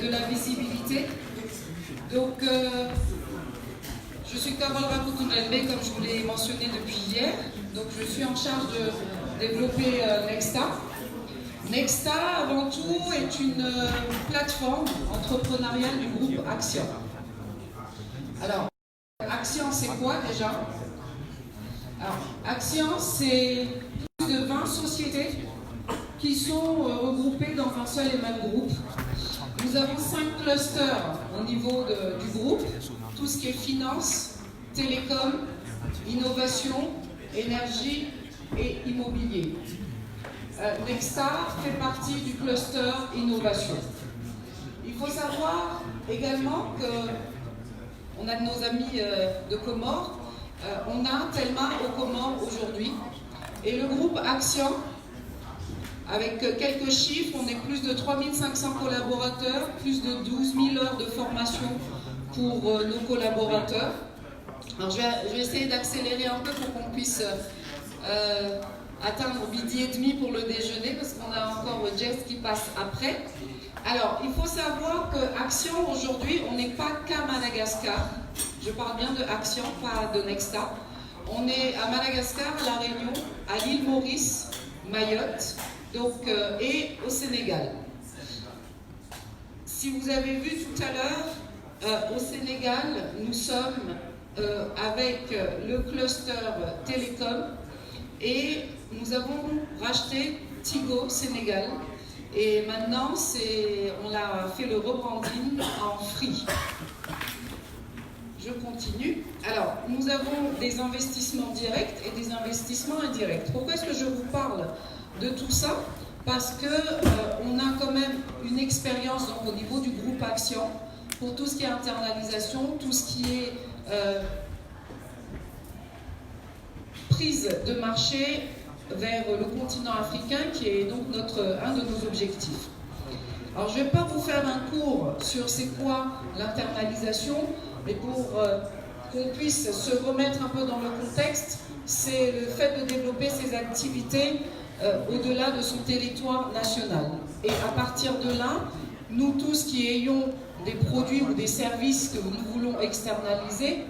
et de la visibilité. Donc, je suis Carole Rakutunelbe, comme je vous l'ai mentionné depuis hier. Donc, je suis en charge de développer Nexta. Nexta, avant tout, est une plateforme entrepreneuriale du groupe Action. Alors, Action, c'est quoi déjà? Alors, Action, c'est plus de 20 sociétés qui sont regroupées dans un seul et même groupe. Nous avons 5 clusters au niveau du groupe, tout ce qui est finance, télécom, innovation, énergie et immobilier. Nexta fait partie du cluster innovation. Il faut savoir également qu'on a de nos amis de Comores, on a Telma aux Comores aujourd'hui, et le groupe Action, avec quelques chiffres, on est plus de 3500 collaborateurs, plus de 12 000 heures de formation pour nos collaborateurs. Alors je vais essayer d'accélérer un peu pour qu'on puisse atteindre midi et demi pour le déjeuner, parce qu'on a encore Jess qui passe après. Alors, il faut savoir que Action, aujourd'hui, on n'est pas qu'à Madagascar. Je parle bien de Action, pas de Nexta. On est à Madagascar, à La Réunion, à l'île Maurice, Mayotte, donc, et au Sénégal. Si vous avez vu tout à l'heure, au Sénégal, nous sommes avec le cluster Télécom et nous avons racheté Tigo Sénégal. Et maintenant, on a fait le rebranding en Free. Je continue. Alors, nous avons des investissements directs et des investissements indirects. Pourquoi est-ce que je vous parle de tout ça? Parce qu'on a quand même une expérience au niveau du groupe Action pour tout ce qui est internalisation, tout ce qui est prise de marché vers le continent africain, qui est donc un de nos objectifs. Alors, je ne vais pas vous faire un cours sur c'est quoi l'internalisation, mais pour qu'on puisse se remettre un peu dans le contexte, c'est le fait de développer ses activités au-delà de son territoire national. Et à partir de là, nous tous qui ayons des produits ou des services que nous voulons externaliser,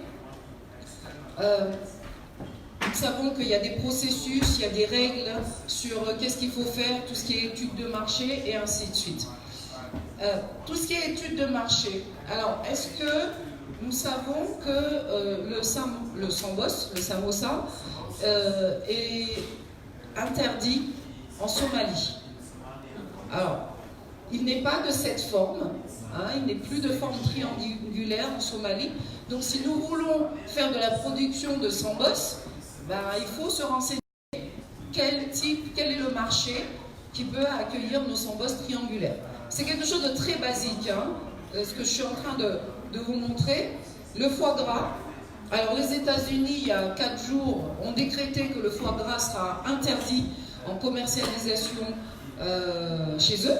nous savons qu'il y a des processus, il y a des règles sur qu'est-ce qu'il faut faire, tout ce qui est études de marché et ainsi de suite. Tout ce qui est études de marché, alors est-ce que nous savons que le Sambos, le Samosa, est interdit en Somalie? Alors, il n'est pas de cette forme, hein, il n'est plus de forme triangulaire en Somalie. Donc si nous voulons faire de la production de Sambos, il faut se renseigner quel est le marché qui peut accueillir nos Sambos triangulaires. C'est quelque chose de très basique, hein, ce que je suis en train de vous montrer. Le foie gras. Alors les États-Unis, il y a 4 jours, ont décrété que le foie gras sera interdit en commercialisation chez eux.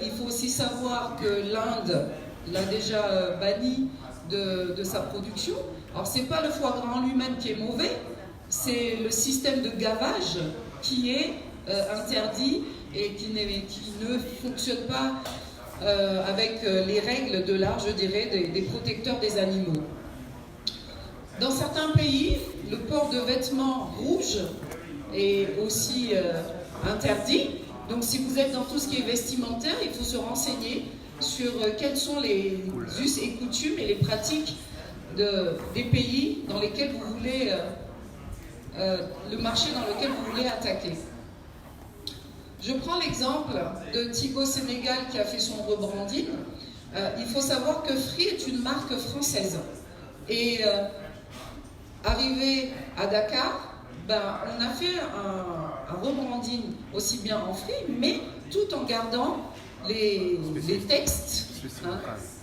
Il faut aussi savoir que l'Inde l'a déjà banni de sa production. Alors c'est pas le foie gras en lui-même qui est mauvais, c'est le système de gavage qui est interdit et qui ne fonctionne pas avec les règles de l'art, je dirais, des protecteurs des animaux. Dans certains pays, le port de vêtements rouges est aussi interdit. Donc si vous êtes dans tout ce qui est vestimentaire, il faut se renseigner sur quels sont les us et coutumes et les pratiques des pays dans lesquels vous voulez, le marché dans lequel vous voulez attaquer. Je prends l'exemple de Tigo Sénégal qui a fait son rebranding. Il faut savoir que Free est une marque française. Et arrivé à Dakar, on a fait un rebranding aussi bien en Free, mais tout en gardant les textes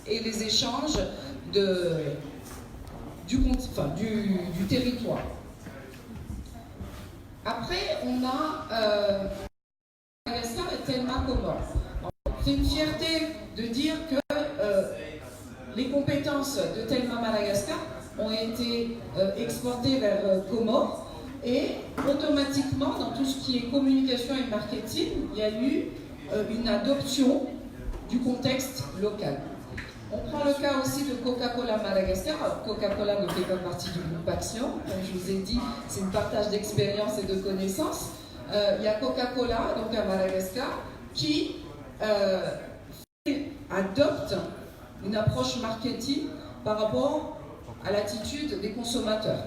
et les échanges du territoire. Après, on a Madagascar et Telma Comores. C'est une fierté de dire que les compétences de Telma Madagascar ont été exportées vers Comores et automatiquement, dans tout ce qui est communication et marketing, il y a eu une adoption du contexte local. On prend le cas aussi de Coca-Cola Madagascar. Coca-Cola ne fait pas partie du groupe Action. Comme je vous ai dit, c'est un partage d'expérience et de connaissances. Il y a Coca-Cola, donc à Madagascar, qui adopte une approche marketing par rapport à l'attitude des consommateurs.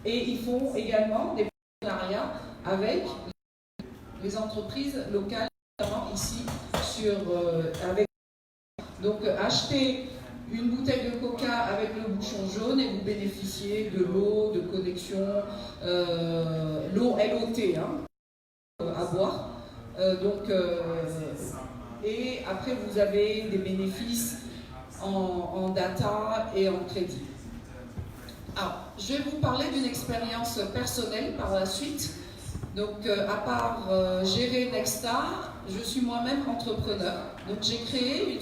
Et ils font également des partenariats avec les entreprises locales, notamment ici avec. Donc acheter une bouteille de coca avec le bouchon jaune et vous bénéficiez de l'eau, de connexion, l'eau LOT à boire. Et après vous avez des bénéfices en data et en crédit. Alors, je vais vous parler d'une expérience personnelle par la suite. Donc, à part gérer Nexstar, je suis moi-même entrepreneur. Donc, j'ai créé une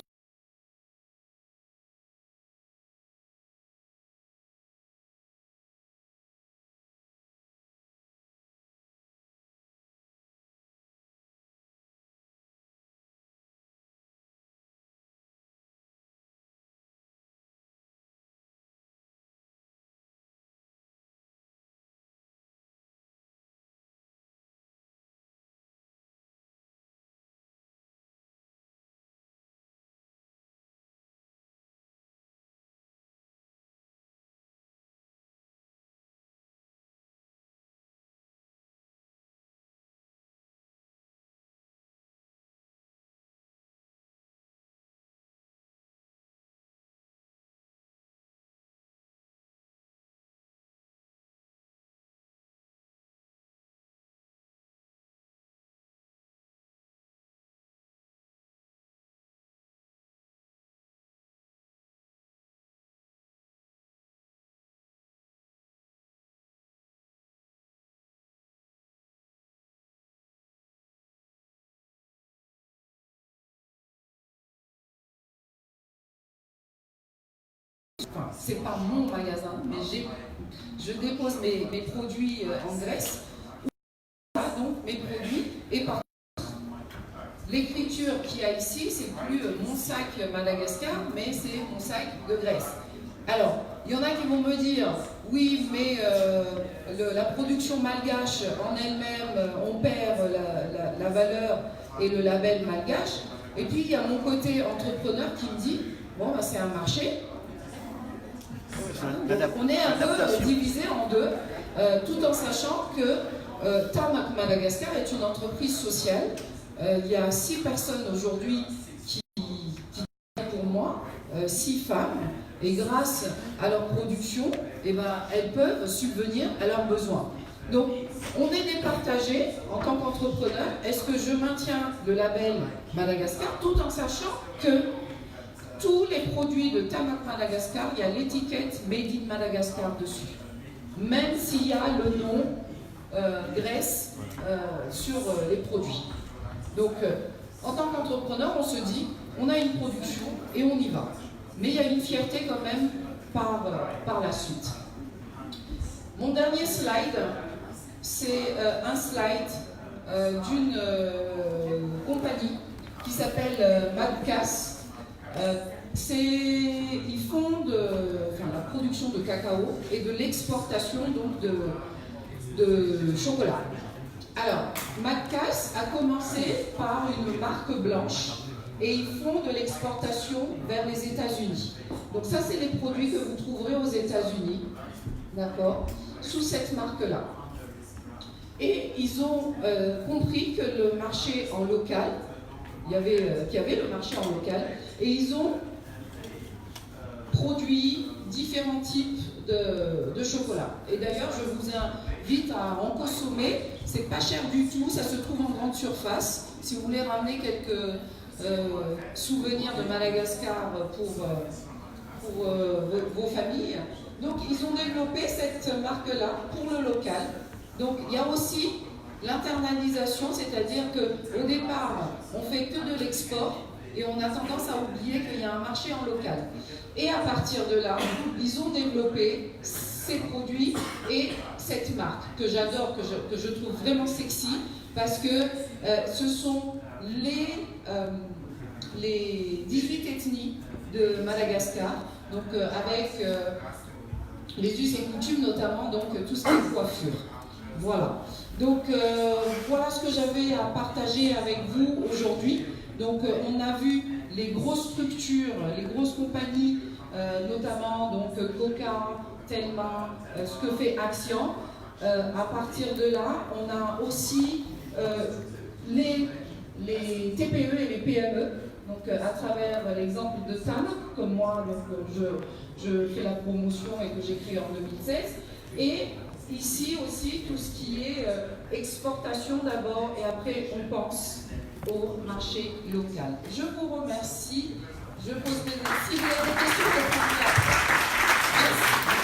Enfin, c'est pas mon magasin, mais je dépose mes produits en Grèce, donc mes produits, et par l'écriture qu'il y a ici, c'est plus mon sac Madagascar, mais c'est mon sac de Grèce. Alors, il y en a qui vont me dire, oui, mais la production malgache en elle-même, on perd la valeur et le label malgache. Et puis, il y a mon côté entrepreneur qui me dit, bon, ben, c'est un marché. On est un peu divisé en deux, tout en sachant que Tarmac Madagascar est une entreprise sociale. Il y a 6 personnes aujourd'hui qui travaillent pour moi, 6 femmes, et grâce à leur production, eh ben, elles peuvent subvenir à leurs besoins. Donc, on est départagé en tant qu'entrepreneur. Est-ce que je maintiens le label Madagascar tout en sachant que tous les produits de Tarmac Madagascar, il y a l'étiquette Made in Madagascar dessus. Même s'il y a le nom Grèce sur les produits. Donc, en tant qu'entrepreneur, on se dit, on a une production et on y va. Mais il y a une fierté quand même par la suite. Mon dernier slide, c'est un slide d'une compagnie qui s'appelle Madcas. Ils font la production de cacao et de l'exportation donc de chocolat. Alors, Madcas a commencé par une marque blanche et ils font de l'exportation vers les États-Unis. Donc ça, c'est les produits que vous trouverez aux États-Unis, d'accord, sous cette marque-là. Et ils ont compris que le marché en local, qu'il y avait le marché en local, et ils ont produit différents types de chocolat. Et d'ailleurs, je vous invite à en consommer. C'est pas cher du tout, ça se trouve en grande surface. Si vous voulez ramener quelques souvenirs de Madagascar pour vos familles. Donc, ils ont développé cette marque-là pour le local. Donc, il y a aussi l'internalisation, c'est-à-dire qu'au départ, on fait que de l'export et on a tendance à oublier qu'il y a un marché en local. Et à partir de là, ils ont développé ces produits et cette marque que j'adore, que je trouve vraiment sexy, parce que ce sont les 18 ethnies de Madagascar, donc avec les us et coutumes notamment, donc tout ce qui est coiffure. Voilà. Donc voilà ce que j'avais à partager avec vous aujourd'hui. Donc on a vu les grosses structures, les grosses compagnies, notamment donc Coca, Telma, ce que fait Action. À partir de là, on a aussi les TPE et les PME, donc à travers l'exemple de TAN, comme moi, donc, je fais la promotion et que j'ai créé en 2016. Et ici aussi, tout ce qui est exportation d'abord, et après on pense au marché local. Je vous remercie. Je pose si vous avez des questions, je prends. Merci.